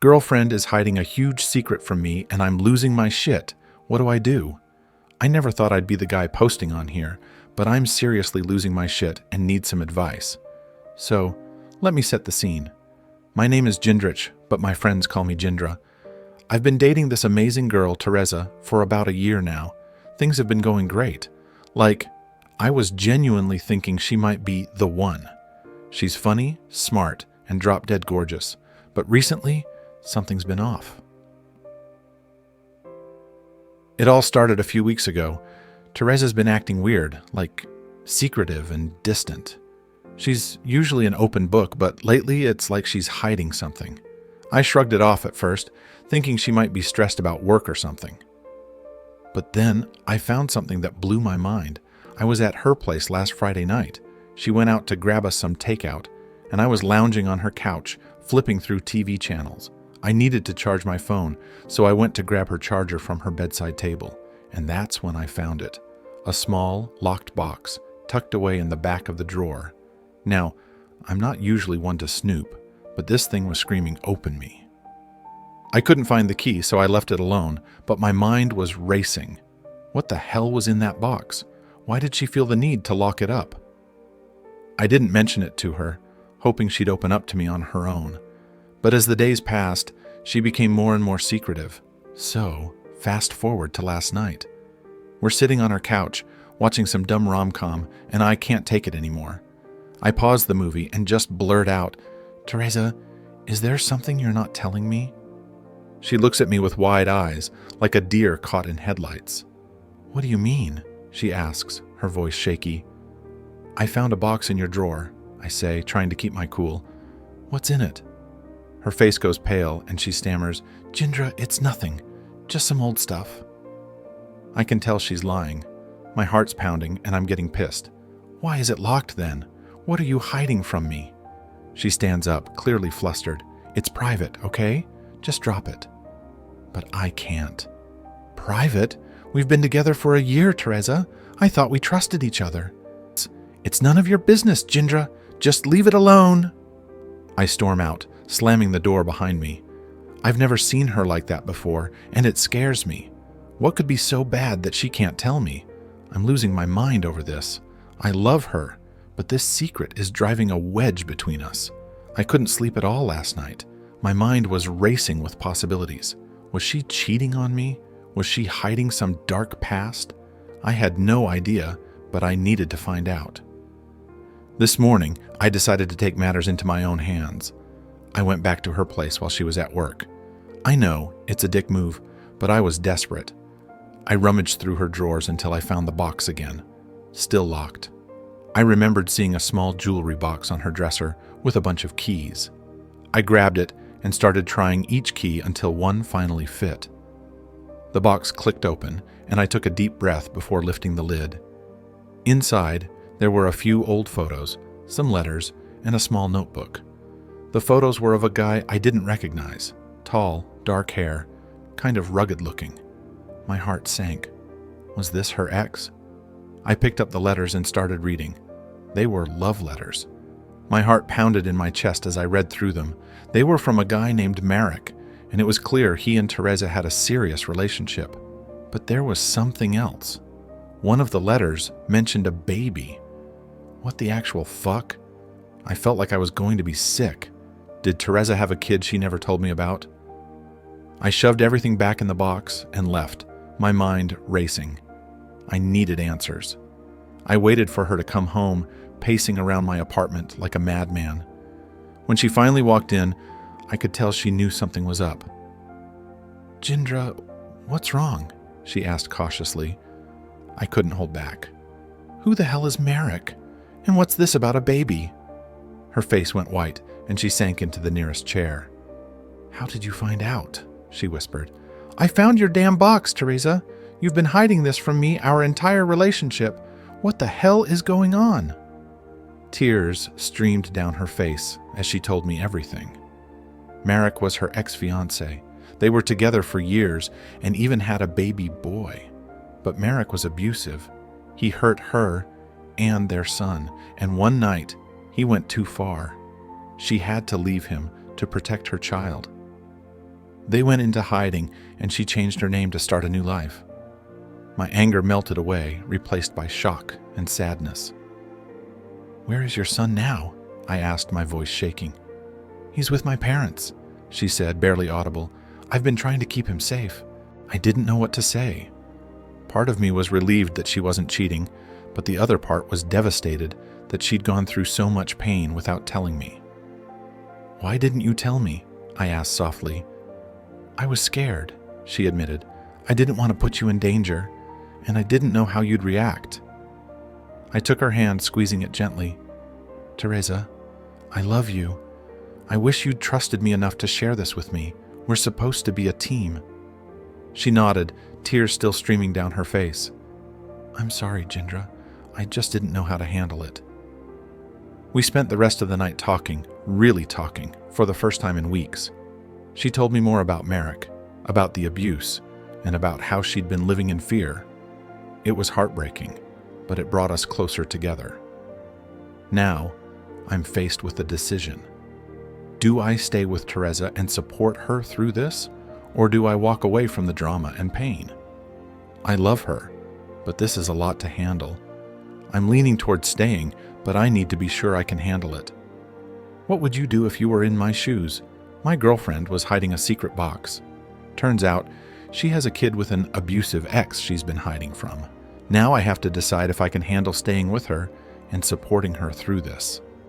Girlfriend is hiding a huge secret from me and I'm losing my shit. What do I do? I never thought I'd be the guy posting on here, but I'm seriously losing my shit and need some advice. So, let me set the scene. My name is Jindrich, but my friends call me Jindra. I've been dating this amazing girl, Teresa, for about a year now. Things have been going great. I was genuinely thinking she might be the one. She's funny, smart, and drop-dead gorgeous. But recently, something's been off. It all started a few weeks ago. Teresa's been acting weird, secretive and distant. She's usually an open book, but lately it's like she's hiding something. I shrugged it off at first, thinking she might be stressed about work or something. But then I found something that blew my mind. I was at her place last Friday night. She went out to grab us some takeout, and I was lounging on her couch, flipping through TV channels. I needed to charge my phone, so I went to grab her charger from her bedside table, and that's when I found it. A small, locked box, tucked away in the back of the drawer. Now, I'm not usually one to snoop, but this thing was screaming, "Open me." I couldn't find the key, so I left it alone, but my mind was racing. What the hell was in that box? Why did she feel the need to lock it up? I didn't mention it to her, hoping she'd open up to me on her own. But as the days passed, she became more and more secretive. So, fast forward to last night. We're sitting on our couch, watching some dumb rom-com, and I can't take it anymore. I paused the movie and just blurred out, "Teresa, is there something you're not telling me?" She looks at me with wide eyes, like a deer caught in headlights. "What do you mean?" she asks, her voice shaky. "I found a box in your drawer," I say, trying to keep my cool. "What's in it?" Her face goes pale, and she stammers, "Jindra, it's nothing. Just some old stuff." I can tell she's lying. My heart's pounding, and I'm getting pissed. "Why is it locked then? What are you hiding from me?" She stands up, clearly flustered. "It's private, okay? Just drop it." But I can't. "Private? We've been together for a year, Teresa. I thought we trusted each other." It's none of your business, Jindra. Just leave it alone." I storm out, slamming the door behind me. I've never seen her like that before, and it scares me. What could be so bad that she can't tell me? I'm losing my mind over this. I love her, but this secret is driving a wedge between us. I couldn't sleep at all last night. My mind was racing with possibilities. Was she cheating on me? Was she hiding some dark past? I had no idea, but I needed to find out. This morning, I decided to take matters into my own hands. I went back to her place while she was at work. I know, it's a dick move, but I was desperate. I rummaged through her drawers until I found the box again. Still locked. I remembered seeing a small jewelry box on her dresser with a bunch of keys. I grabbed it and started trying each key until one finally fit. The box clicked open, and I took a deep breath before lifting the lid. Inside, there were a few old photos, some letters, and a small notebook. The photos were of a guy I didn't recognize. Tall, dark hair, kind of rugged looking. My heart sank. Was this her ex? I picked up the letters and started reading. They were love letters. My heart pounded in my chest as I read through them. They were from a guy named Marek, and it was clear he and Teresa had a serious relationship. But there was something else. One of the letters mentioned a baby. What the actual fuck? I felt like I was going to be sick. Did Teresa have a kid she never told me about? I shoved everything back in the box and left, my mind racing. I needed answers. I waited for her to come home, pacing around my apartment like a madman. When she finally walked in, I could tell she knew something was up. "Jindra, what's wrong?" she asked cautiously. I couldn't hold back. "Who the hell is Marek? And what's this about a baby?" Her face went white, and she sank into the nearest chair. "How did you find out?" she whispered. "I found your damn box, Teresa. You've been hiding this from me our entire relationship. What the hell is going on?" Tears streamed down her face as she told me everything. Marek was her ex-fiancé. They were together for years and even had a baby boy. But Marek was abusive. He hurt her and their son, and one night he went too far. She had to leave him to protect her child. They went into hiding, and she changed her name to start a new life. My anger melted away, replaced by shock and sadness. "Where is your son now?" I asked, my voice shaking. "He's with my parents," she said, barely audible. "I've been trying to keep him safe." I didn't know what to say. Part of me was relieved that she wasn't cheating, but the other part was devastated that she'd gone through so much pain without telling me. "Why didn't you tell me?" I asked softly. "I was scared," she admitted. "I didn't want to put you in danger, and I didn't know how you'd react." I took her hand, squeezing it gently. "Teresa, I love you. I wish you'd trusted me enough to share this with me. We're supposed to be a team." She nodded, tears still streaming down her face. "I'm sorry, Jindra. I just didn't know how to handle it." We spent the rest of the night talking, really talking, for the first time in weeks. She told me more about Merrick, about the abuse, and about how she'd been living in fear. It was heartbreaking, but it brought us closer together. Now, I'm faced with a decision. Do I stay with Teresa and support her through this, or do I walk away from the drama and pain? I love her, but this is a lot to handle. I'm leaning towards staying, but I need to be sure I can handle it. What would you do if you were in my shoes? My girlfriend was hiding a secret box. Turns out, she has a kid with an abusive ex she's been hiding from. Now I have to decide if I can handle staying with her and supporting her through this.